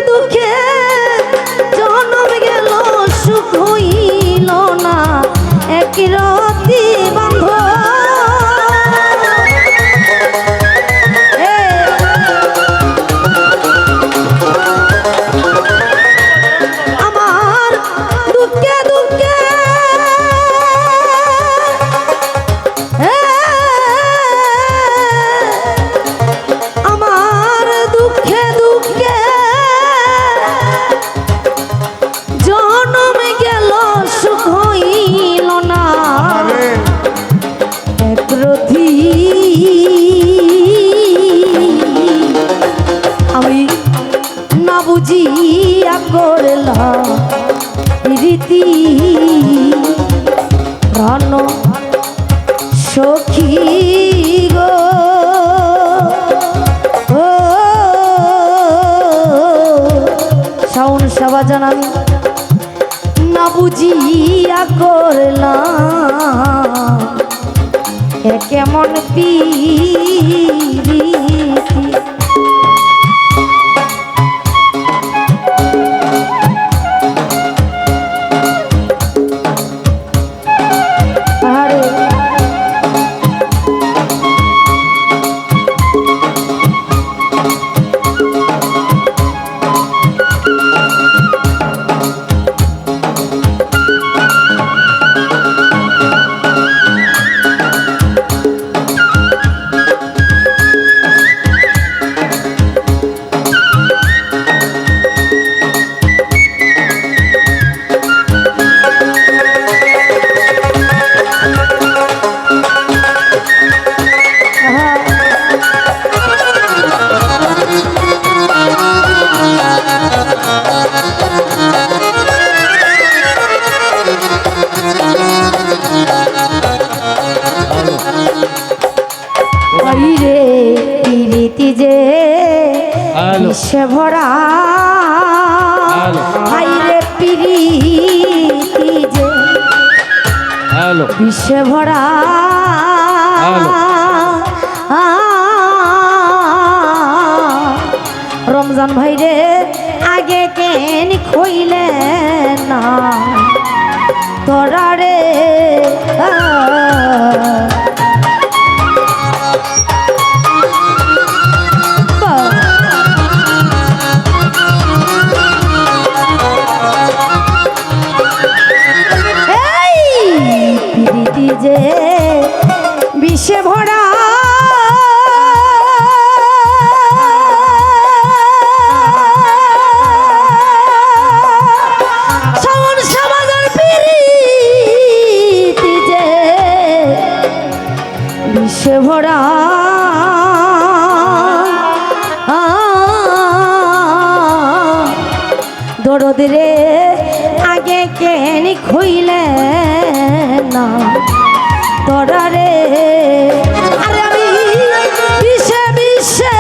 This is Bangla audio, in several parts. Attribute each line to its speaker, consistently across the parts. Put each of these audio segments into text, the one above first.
Speaker 1: দুঃখে জনম গেল সুখ হইল না এক রতি বন্ধ আমার দুঃখে দুঃখে আমার দুঃখে দুঃখে জনম গেল সুখ হইল না এক রথি আমি না বুঝিয়া করলাম রীতি প্রাণ সখী গো ও শাওন সাবাজান আমি না বুঝিয়া করলাম এ কেমন পিরিতি সে ভরা হাইরে পিরিতি যে বিশ্বে ভরা রমজান ভাইরে আগে কেন খইলে না তোরা রে যে বিষে ভরা শাওন সাবাজান পিরিতি যে বিষে ভরা দরদ রে আগে কেন খইলে না তোরা রে আরে আমি বিষে বিষে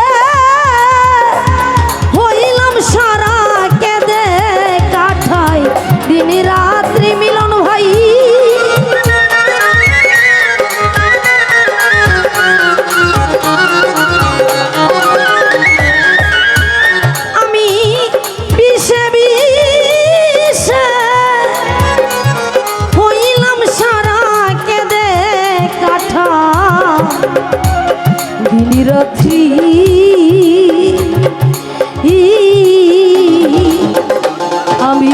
Speaker 1: হইলাম সারা কেঁদে কাঠাই দিন রাত্রি মিলন ভাই আমি বিষে বিষে হইলাম সারা কেঁদে কাঠা দিন রাত্রি আমি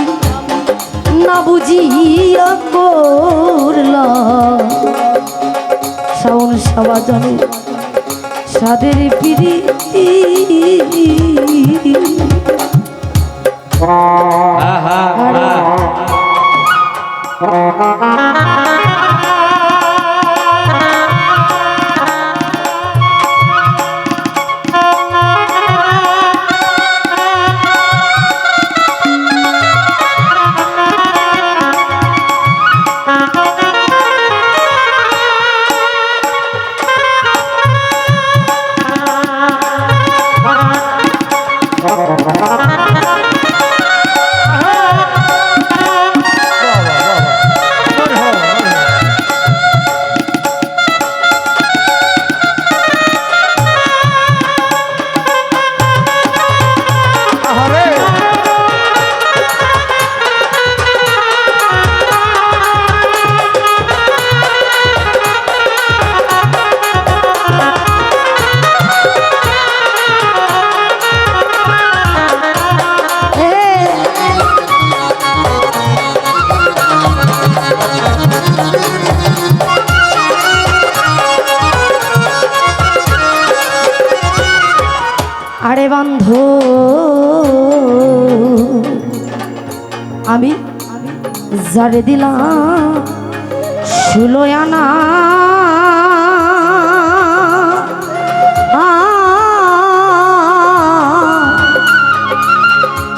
Speaker 1: না বুঝিয়া করলাম শাওন সাবাজান সাদের পিরিতি বন্ধু আমি যারে দিলাম 16 আনা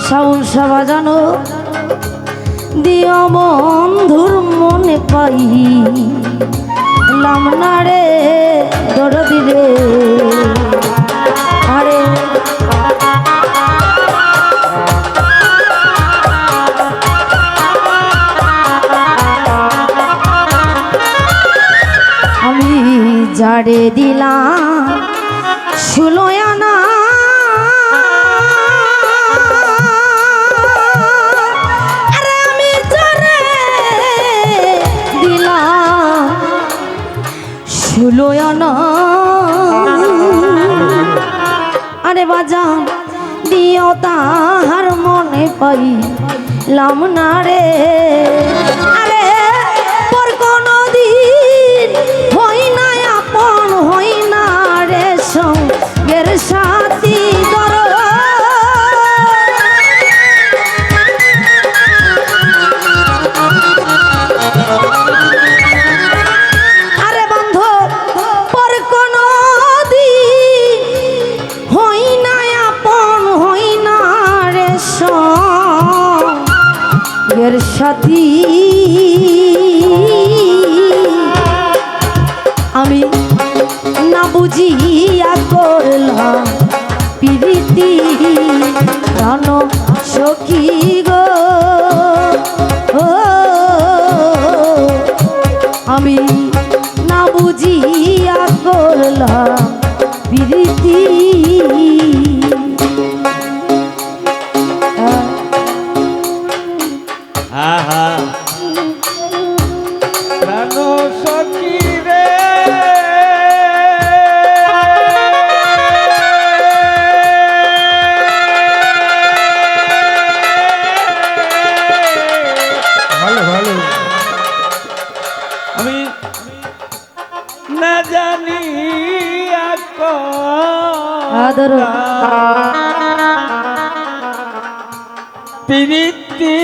Speaker 1: সাউল সাবা জানো দিও বন্ধুর মনে পাই লামনা রে দরদি রে আরে আমি যারে দিলাম 16 আনা আরে আমি যারে দিলাম 16 আনা আরে বাজান দিও তাহার মনে পাইলাম না রে আরে পর কোনো দিন হই না আপন হই না রে সঙ্গের সাথী দর আরে বন্ধু পর কোনো দিন হই না আপন হই না রে সঙ্গের সাথী আমি না বুঝিয়া করলাম প্রীতি প্রাণ সখী গো ও আমি না বুঝিয়া করলাম প্রীতি
Speaker 2: আহা প্রাণ সখী রে ভালো ভালো আমি না জানি
Speaker 1: আদর
Speaker 2: প্রীতি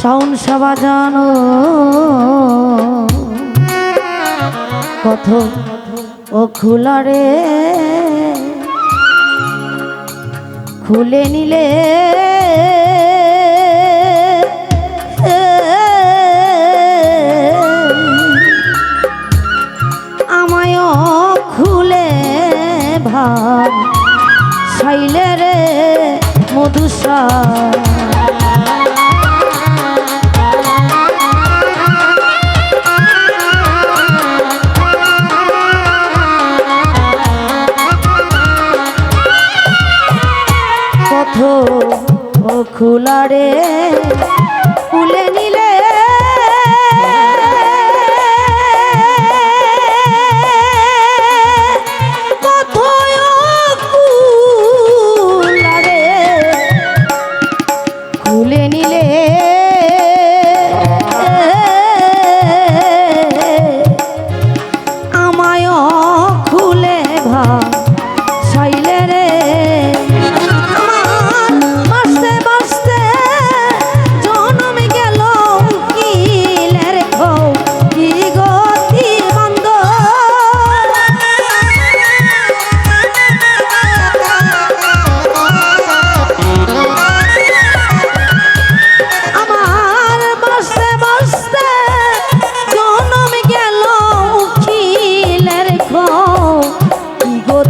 Speaker 1: সাউন সাবা জানো কত ও খুলারে খুলে নিলে আমায় খুলে ভাব সাইলে রে মধুসা ও খুলারে খুলে নিলে খুলারে খুলে নিলে আমায় খুলে ভাব সাইলে রে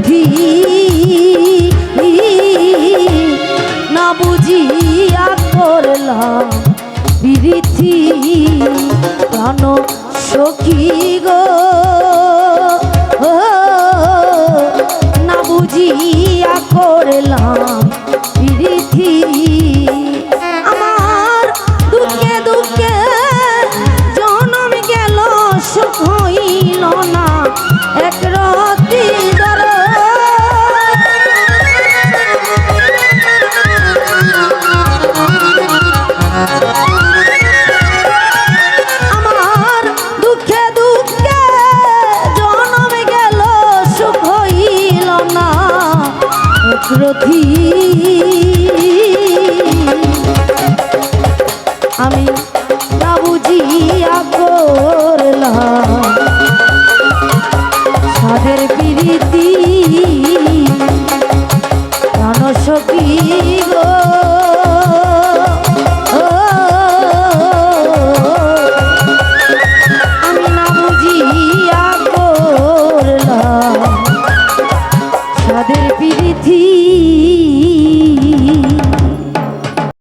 Speaker 1: রথি না বুঝিয়া করলাম বিরিথি প্রাণ সখী গো না বুঝিয়া করলাম বিরিথি আমার দুঃখে দুঃখে জনম গেল সুখ হইল না এক রতি আমার দুঃখে দুঃখে জনম গেল সুখ হইল না এক রতি আমি না বুঝি